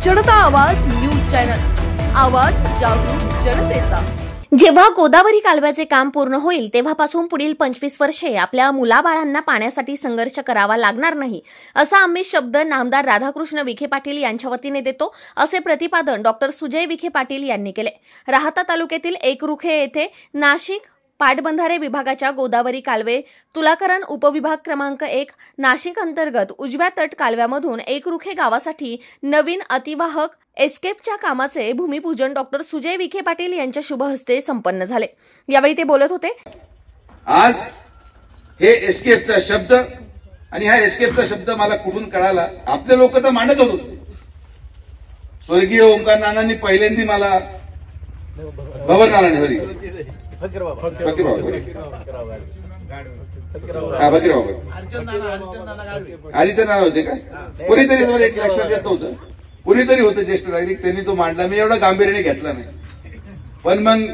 जनता आवाज news channel, आवाज जागरूक जनतेचा। जेव्हा गोदावरी कालव्याचे काम पूर्ण होईल तेव्हापासून पुढील 25 वर्षे आपल्या मुलाबाळांना पाण्यासाठी संघर्ष करावा लागणार नाही, असा आम्ही शब्द नामदार राधाकृष्ण विखे पाटील यांच्या वतीने देतो, असे प्रतिपादन डॉक्टर सुजय विखे पाटील यांनी केले। राहाता तालुक्यातील एकरुखे येथे नाशिक पाटबंधारे विभागाच्या गोदावरी कालवे तुलाकरण उपविभाग क्रमांक 1 नाशिक अंतर्गत उजव्या तट कालव्यामधून एकरुखे गावासाठी नवीन अतिवाहक एस्केपच्या कामाचे भूमिपूजन डॉक्टर सुजय विखे पाटील यांच्या शुभ हस्ते संपन्न झाले। यावेळी ते बोलत होते। आज हे एस्केपचा शब्द आणि हा एस्केपचा शब्द मला कुठून कळाला, आपले लोक तर मांडत होते। स्वर्गीय ओंकार नानांनी पहिल्यांदा मला भवन नारायण हरी हरिचंद नाना होते का, कोणीतरी मला एक लक्षात येत होतं, कुणीतरी होतं ज्येष्ठ नागरिक, त्यांनी तो मांडला। मी एवढा गांभीर्याने घेतला नाही, पण मग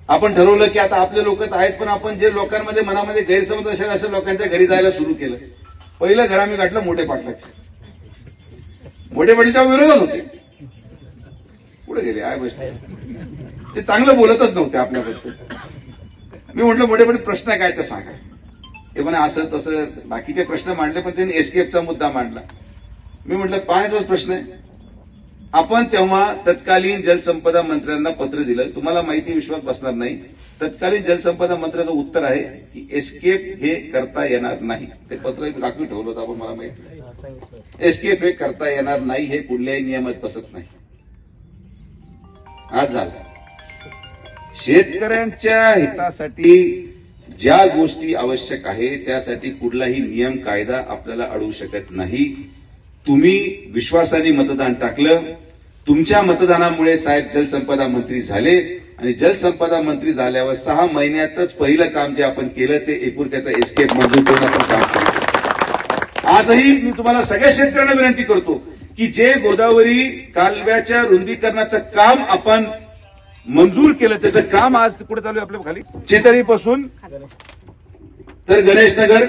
आपण ठरवलं की आता आपले लोक आहेत, पण आपण जे लोकांमध्ये मनामध्ये गैरसमज असेल अशा लोकांच्या घरी जायला सुरू केलं। पहिलं घर आम्ही गाठलं मोठे पाटलाचे। मोठे पाटील त्या विरोधात होते, पुढे गेले आय बसले, ते चांगलं बोलतच नव्हते आपल्याबद्दल। मी म्हटलं मोठे पाटील प्रश्न काय तर सांगा। ते म्हणे असं तसं बाकीचे प्रश्न मांडले, पण त्यांनी एस्केपचा मुद्दा मांडला। मी म्हटलं पाण्याचाच प्रश्न आहे। आपण तेव्हा तत्कालीन जलसंपदा मंत्र्यांना पत्र दिलं, तुम्हाला माहिती विश्वास बसणार नाही। तत्कालीन जलसंपदा मंत्र्याचं उत्तर आहे की एस्केप हे करता येणार नाही। ते पत्र राखून ठेवलं होतं आपण, मला माहिती। एस्केप हे करता येणार नाही, हे कुठल्याही नियमात बसत नाही। आज झालं शेतकऱ्यांच्या हितासाठी ज्या गोष्टी आवश्यक आहे त्यासाठी कुठलाही नियम कायदा आपल्याला अडवू शकत नाही। तुम्ही विश्वासाने मतदान टाकलं, तुमच्या मतदानामुळे साहेब जलसंपदा मंत्री झाले, आणि जलसंपदा मंत्री झाल्यावर 6 महिन्यातच पहिलं काम जे आपण केलं ते एकरुख्याचा एस्केप मंजूर करून आपण काम सुरू केलं। आजही मी तुम्हाला सगळ्या शेतकऱ्यांना विनंती करतो की जे गोदावरी कालव्याच्या रुंदीकरणाचं काम आपण मंजूर केलं त्याचं काम आज कुठे चालू आहे आपल्या खाली, चितळीपासून तर गणेशनगर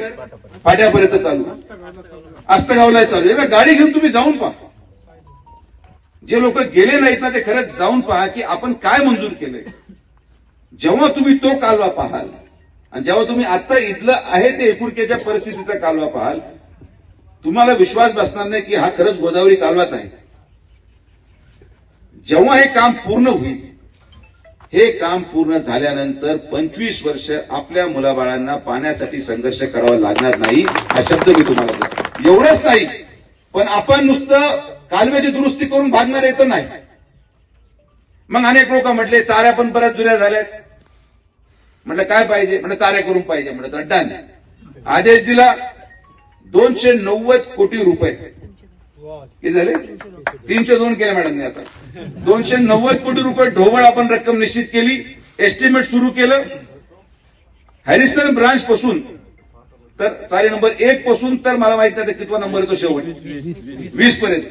फाट्यापर्यंत चालू, आस्तगावला चालू आहे। गाडी घेऊन तुम्ही जाऊन पहा, जे लोक गेले नाहीत ना ते खरंच जाऊन पहा की आपण काय मंजूर केलंय। जेव्हा तुम्ही तो कालवा पाहाल आणि जेव्हा तुम्ही आता इथलं आहे ते एकरुखेच्या परिस्थितीचा कालवा पाहाल, तुम्हाला विश्वास बसणार नाही की हा खरंच गोदावरी कालवाच आहे। जेव्हा हे काम पूर्ण होईल, हे काम पूर्ण झाल्यानंतर 25 वर्ष आपल्या मुलाबाळांना पाण्यासाठी संघर्ष करावा लागणार नाही, हा शब्द मी तुम्हाला देतो। एवढंच नाही, पण आपण नुसतं कालव्याची दुरुस्ती करून भागणार येत नाही। मग अनेक लोक म्हटले चाऱ्या पण बऱ्याच जुन्या झाल्यात, म्हटलं काय पाहिजे, म्हटलं चाऱ्या करून पाहिजे, म्हटलं तर डन। आदेश दिला, 290 कोटी रुपये किती झाले, 302 केले मॅडमने। आता 290 कोटी रुपये ढोबळ आपण रक्कम निश्चित केली, एस्टिमेट सुरू केलं। हॅरिसन ब्रांच पासून तर चारी नंबर 1 पासून तर मला माहित नाही कितवा नंबर येतो शेवट 20 पर्यंत,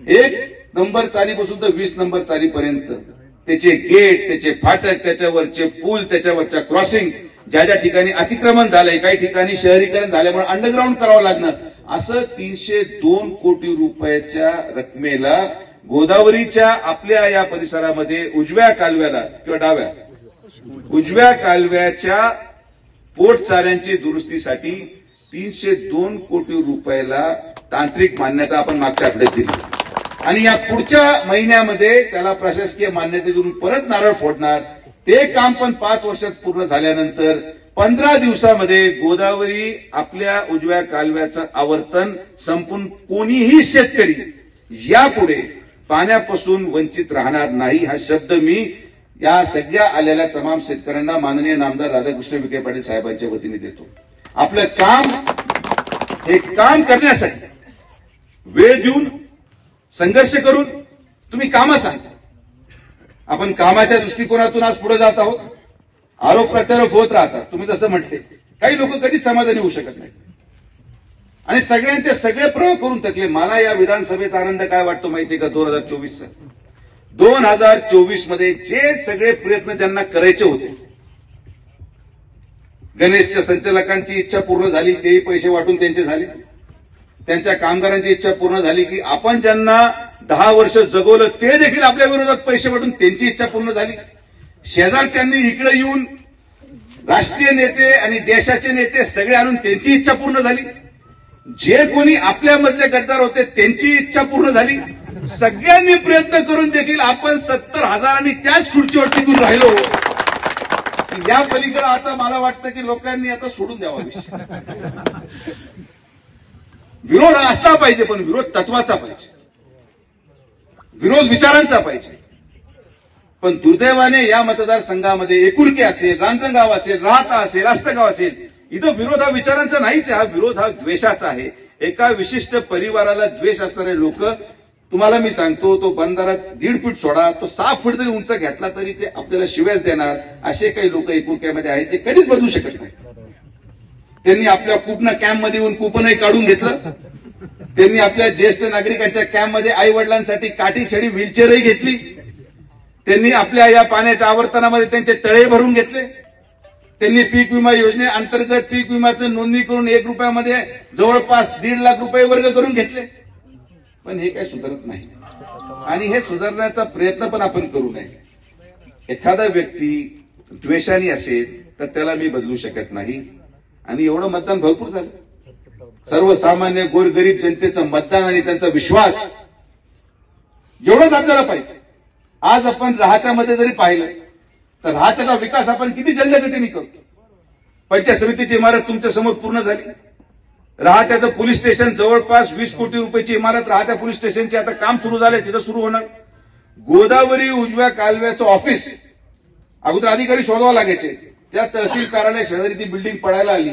1 नंबर चालीपासून तर 20 नंबर चालीपर्यंत त्याचे गेट, त्याचे फाटक, त्याच्यावरचे पूल, त्याच्यावरच्या क्रॉसिंग, ज्या ज्या ठिकाणी अतिक्रमण झालंय, काही ठिकाणी शहरीकरण झाल्यामुळे अंडरग्राऊंड करावं लागणार, असं 302 कोटी रुपयाच्या रकमेला गोदावरीच्या आपल्या या परिसरामध्ये उजव्या कालव्याला किंवा डाव्या उजव्या कालव्याच्या पोटचाऱ्यांची दुरुस्तीसाठी 302 कोटी रुपयाला तांत्रिक मान्यता आपण मागच्या आठवड्यात दिली, आणि या पुढच्या महिन्यामध्ये त्याला प्रशासकीय मान्यता देऊन परत नारळ फोडणार। ते काम पण 5 वर्षात पूर्ण झाल्यानंतर 15 दिवसामध्ये गोदावरी आपल्या उजव्या कालव्याचं आवर्तन संपून कोणीही शेतकरी यापुढे पाण्यापासून वंचित राहणार नाही, हा शब्द मी या सगळ्या आलेल्या तमाम शेतकऱ्यांना माननीय नामदार राधाकृष्ण विखे पाटील साहेबांच्या वतीने देतो। आपलं काम हे काम करण्यासाठी वेळ देऊन संघर्ष करून तुम्ही कामं सांगा। आपण कामाच्या दृष्टिकोनातून आज पुढे जात आहोत। आरोप प्रत्यारोप होत राहतात, तुम्ही जसं म्हटले, काही लोक कधीच समाधानी होऊ शकत नाहीत आणि सगळ्यांचे सगळे प्रयोग करून थकले। मला या विधानसभेचा आनंद काय वाटतो माहितीये का, 2024 मध्ये जे सगळे प्रयत्न ज्यांना करायचे होते, गणेशच्या संचालकांची इच्छा पूर्ण झाली, तेही पैसे वाटून त्यांचे झाले, त्यांच्या कामगारांची इच्छा पूर्ण झाली की आपण ज्यांना 10 वर्ष जगवलं ते देखील आपल्या विरोधात पैसे वाटून त्यांची इच्छा पूर्ण झाली. शेजारच्यांनी इकडे येऊन राष्ट्रीय नेते आणि देशाचे नेते सगळे आणून त्यांची इच्छा पूर्ण झाली. जे कोणी आपल्यामधले गद्दार होते त्यांची इच्छा पूर्ण झाली. सगळ्यांनी प्रयत्न करून देखील आपण 70,000 त्याच खुर्चीवर टिकून राहिलो. या पलीकडे आता मला वाटतं की लोकांनी आता सोडून द्यावा विषय. विरोध असला पाहिजे, पण विरोध तत्वाचा पाहिजे, विरोध विचारांचा पाहिजे. पण दुर्दैवाने या मतदारसंघामध्ये एकुर्के असेल, रांजणगाव असेल, राहता असेल, आस्तगाव असेल, इथं विरोध हा विचारांचा नाहीच आहे, हा विरोध हा द्वेषाचा आहे. एका विशिष्ट परिवाराला द्वेष असणारे लोक, तुम्हाला मी सांगतो, तो बंधारा 1.5 फूट सोडा, तो 6 फूट जरी उंच घेतला तरी ते आपल्याला शिव्याच देणार. असे काही लोक एकुर्क्यामध्ये आहेत जे कधीच बदलू शकत नाही. त्यांनी आपल्या कुपना कॅम्पमध्ये येऊन कुपनही काढून घेतलं. त्यांनी आपल्या ज्येष्ठ नागरिकांच्या कॅम्पमध्ये आई वडिलांसाठी काठी छडी व्हीलचेअरही घेतली. त्यांनी आपल्या या पाण्याच्या आवर्तनामध्ये त्यांचे तळे भरून घेतले. त्यांनी पीक विमा योजनेअंतर्गत पीक विम्याचं नोंदणी करून 1 रुपयामध्ये जवळपास 1.5 लाख रुपये वर्ग करून घेतले. पण हे काही सुधारत नाही आणि हे सुधारण्याचा प्रयत्न पण आपण करू नये. एखादा व्यक्ती द्वेषाने असेल तर त्याला मी बदलू शकत नाही. आणि एवढं मतदान भरपूर झालं. सर्वसामान्य गोरगरीब जनतेचं मतदान आणि त्यांचा विश्वास एवढंच आपल्याला पाहिजे. आज आपण राहत्यामध्ये जरी पाहिलं तर राहत्याचा विकास आपण किती जलद गतीने करतो. पंचायत समितीची इमारत तुमच्या समोर पूर्ण झाली. राहत्याचं पोलीस स्टेशन जवळपास 20 कोटी रुपयाची इमारत राहत्या पोलीस स्टेशनची आता काम सुरू झालंय, तिथं सुरू होणार. गोदावरी उजव्या कालव्याचं ऑफिस अगोदर अधिकारी शोधावा लागायचे. त्या तहसील कार्यालय शेजारी ती बिल्डिंग पडायला आली,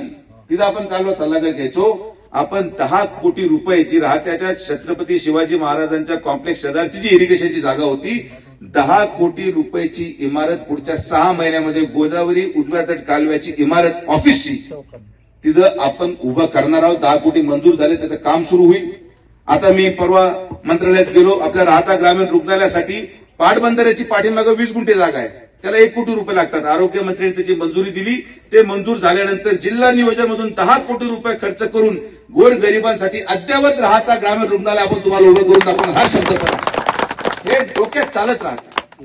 तिथं आपण कालवा सल्लागार घ्यायचो. आपण 10 कोटी रुपये जी राहत्याच्या छत्रपती शिवाजी महाराजांच्या कॉम्प्लेक्स शेजारची जी इरिगेशनची जागा होती, 10 कोटी रुपयाची इमारत पुढच्या 6 महिन्यामध्ये गोदावरी उजव्या तट कालव्याची इमारत ऑफिसची तिथं आपण उभं करणार आहोत. 10 कोटी मंजूर झाले, त्याचं काम सुरू होईल. आता मी परवा मंत्रालयात गेलो. आपल्या राहता ग्रामीण रुग्णालयासाठी पाटबंधाऱ्याची पाठीमागे 20 गुंठे जागा आहे, त्याला 1 कोटी रुपये लागतात. आरोग्य मंत्र्यांनी त्याची मंजुरी दिली. ते मंजूर झाल्यानंतर जिल्हा नियोजनामधून 10 कोटी रुपये खर्च करून गोरगरिबांसाठी अद्ययावत राहता ग्रामीण रुग्णालय आपण तुम्हाला उभं करून दाखवून हा शब्द करा. हे डोक्यात चालत राहतं.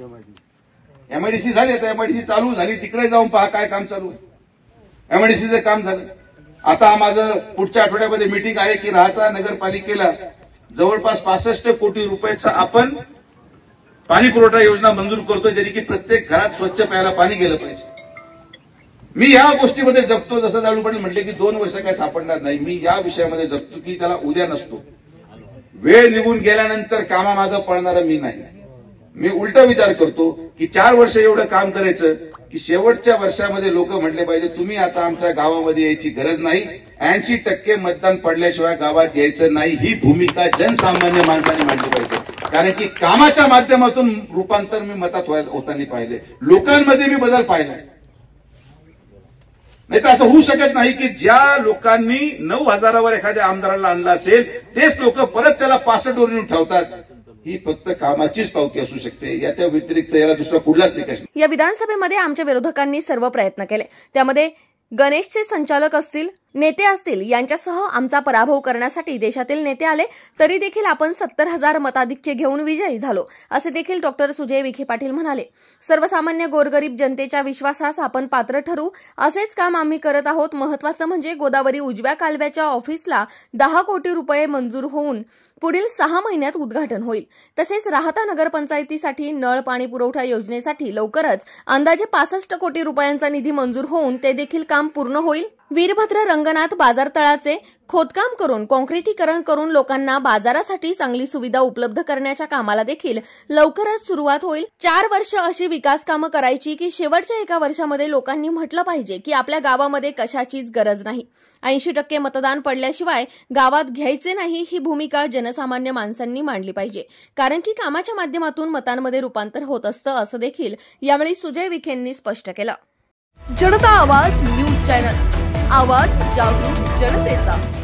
एमआयडीसी झाली, आता एमआयडीसी चालू झाली, तिकडे जाऊन पहा काय काम चालू आहे. एमआयडीसीचं काम झालं. आता माझं पुढच्या आठवड्यामध्ये मीटिंग आहे की राहता नगरपालिकेला जवळपास 65 कोटी रुपयाचा आपण पाणी पुरवठा योजना मंजूर करतोय, ज्याने की प्रत्येक घरात स्वच्छ प्यायला पाणी गेलं पाहिजे. मी या गोष्टीमध्ये जगतो. जसं जालू पाटील म्हटले की 2 वर्ष काय सापडणार नाही, मी या विषयामध्ये जगतो की त्याला उद्या नसतो. वेळ निघून गेल्यानंतर कामामागं पळणारा मी नाही. मी उलटा विचार करतो की 4 वर्ष एवढं काम करायचं की शेवटच्या वर्षामध्ये लोक म्हटले पाहिजे तुम्ही आता आमच्या गावामध्ये यायची गरज नाही, 80% मतदान पडल्याशिवाय गावात यायचं नाही. ही भूमिका जनसामान्य माणसाने मांडली पाहिजे. कारण की कामाच्या माध्यमातून रूपांतर मी मतात होताना पाहिले, लोकांमध्ये मी बदल पाहिला. नाही तर असं होऊ शकत नाही की ज्या लोकांनी 9,000वर एखाद्या आमदाराला आणलं असेल तेच लोक परत त्याला 65 वर येऊन ठेवतात. ही फक्त कामाचीच पावती असू शकते, याच्या व्यतिरिक्त याला दुसरा कुठलाच निकष नाही. या विधानसभेमध्ये आमच्या विरोधकांनी सर्व प्रयत्न केले. त्यामध्ये गणेशचे संचालक असतील, नेते असतील, यांच्यासह आमचा पराभव करण्यासाठी देशातील नेते आले तरी देखील आपण 70,000 मताधिक्य घेऊन विजयी झालो, असे देखील डॉक्टर सुजय विखे पाटील म्हणाले. सर्वसामान्य गोरगरीब जनतेच्या विश्वासास आपण पात्र ठरू, असेच काम आम्ही करत आहोत. महत्वाचं म्हणजे गोदावरी उजव्या कालव्याच्या ऑफिसला 10 कोटी रुपये मंजूर होऊन पुढील 6 महिन्यात उद्घाटन होईल. तसेच राहता नगरपंचायतीसाठी नळ पाणी पुरवठा योजनेसाठी लवकरच अंदाजे 65 कोटी रुपयांचा निधी मंजूर होऊन ते देखील काम पूर्ण होईल. वीरभद्र रंगनाथ बाजारतळाचे खोदकाम करून कॉन्क्रिटीकरण करून लोकांना बाजारासाठी चांगली सुविधा उपलब्ध करण्याच्या कामाला देखील लवकरच सुरुवात होईल. 4 वर्ष अशी विकास कामं करायची की शेवटच्या 1 वर्षामध्ये लोकांनी म्हटलं पाहिजे की आपल्या गावामध्ये कशाचीच गरज नाही. 80% मतदान पडल्याशिवाय गावात घ्यायचे नाही, ही भूमिका जनसामान्य माणसांनी मांडली पाहिजे. कारण की कामाच्या माध्यमातून मतांमध्ये रूपांतर होत असतं, असं देखील यावेळी सुजय विखेंनी स्पष्ट केलं. जनता आवाज न्यूज चॅनल, आवाज जागरूक जनतेचा.